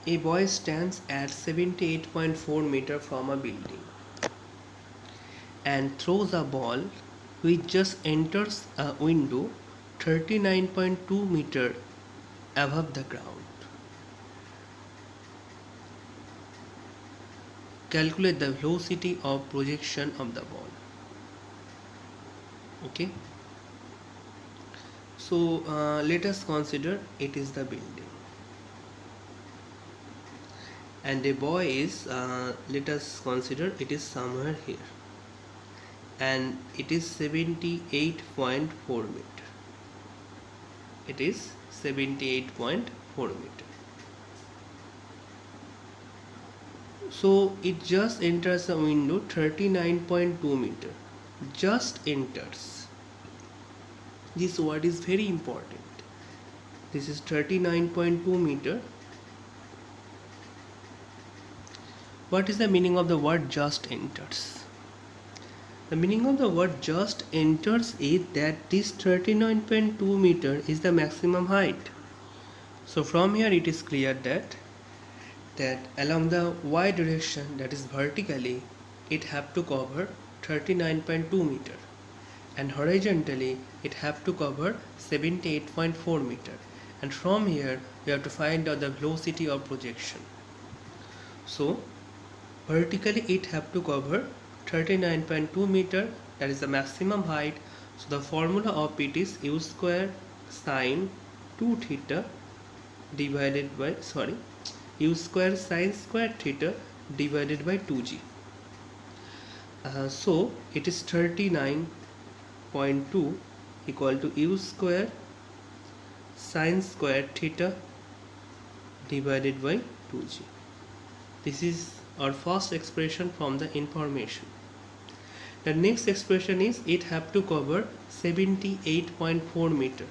A boy stands at 78.4 meters from a building and throws a ball which just enters a window 39.2 meters above the ground. Calculate the velocity of projection of the ball. Okay, so let us consider it is the building and a boy is let us consider it is somewhere here and it is 78.4 meter. It is 78.4 meter. So it just enters a window 39.2 meter. Just enters. This word is very important. This is 39.2 meter. What is the meaning of the word just enters? The meaning of the word just enters is that this 39.2 meter is the maximum height. So from here it is clear that along the y direction, that is vertically, it have to cover 39.2 meter and horizontally it have to cover 78.4 meter, and from here we have to find out the velocity of projection. So vertically it have to cover 39.2 meter, that is the maximum height. So the formula of it is u square sine 2 theta divided by u square sine square theta divided by 2g. So it is 39.2 equal to u square sine square theta divided by 2g. This is our first expression from the information. The next expression is it have to cover 78.4 meter,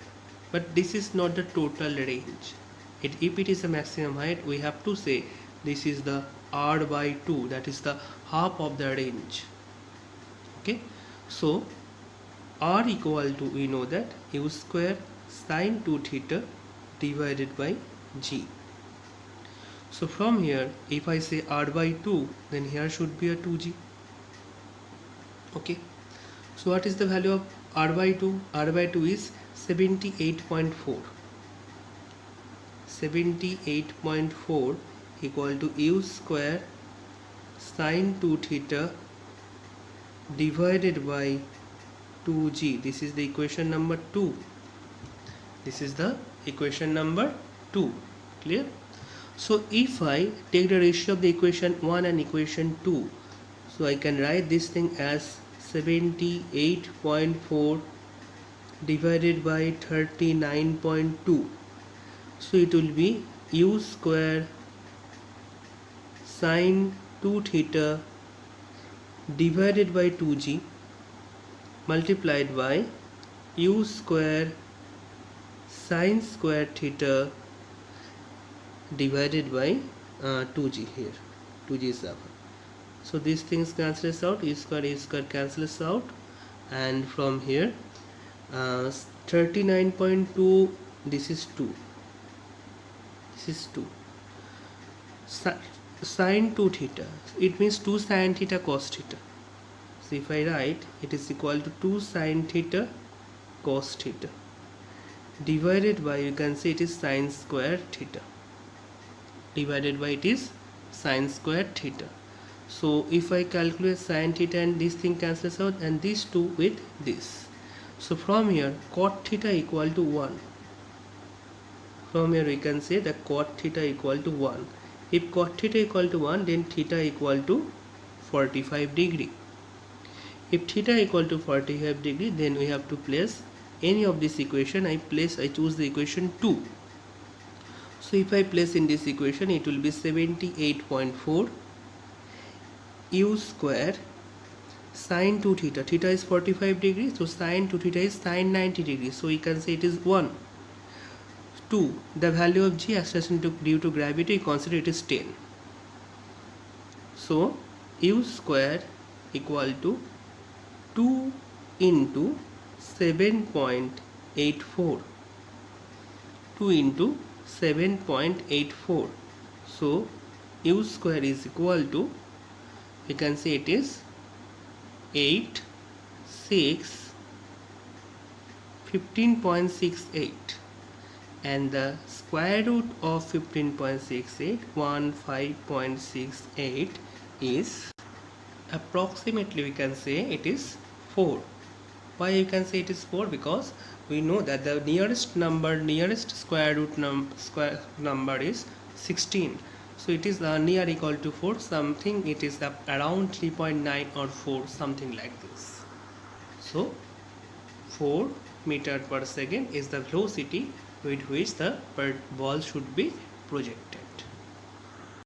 but this is not the total range. If it is a maximum height, we have to say this is the r by 2, that is the half of the range. Okay, so r equal to, we know that u square sine 2 theta divided by g. So from here if I say r by 2, then here should be a 2g. Okay, so what is the value of r by 2? R by 2 is 78.4. 78.4 equal to u square sine 2 theta divided by 2g. This is the equation number 2. This is the equation number 2. Clear? So if I take the ratio of the equation 1 and equation 2, so I can write this thing as 78.4 divided by 39.2. So it will be u square sine 2 theta divided by 2g multiplied by u square sine square theta divided by 2g. Here 2g is up. So these things cancels out, e square cancels out, and from here 39.2, this is 2, this is 2 sine 2 theta, it means 2 sine theta cos theta. So if I write, it is equal to 2 sine theta cos theta divided by, you can say it is sine square theta divided by, it is sine square theta. So if I calculate sine theta and this thing cancels out, and these two with this, so from here cot theta equal to 1. From here we can say that cot theta equal to 1. If cot theta equal to 1, then theta equal to 45 degree. If theta equal to 45 degree, then we have to place any of this equation. I choose the equation 2. So if I place in this equation, it will be 78.4 u square sine 2 theta. Theta is 45 degrees, so sine 2 theta is sine 90 degrees. So you can say it is 1. 2. The value of g acceleration due to gravity, consider it is 10. So u square equal to 2 into 7.84. 2 into 7.84. So u square is equal to, we can say it is 8 6 15.68, and the square root of 15.68 15.68 is approximately, we can say it is 4. Why you can say it is 4? Because we know that the nearest square root number is 16, so it is near equal to 4, something it is around 3.9 or 4, something like this. So 4 meter per second is the velocity with which the ball should be projected.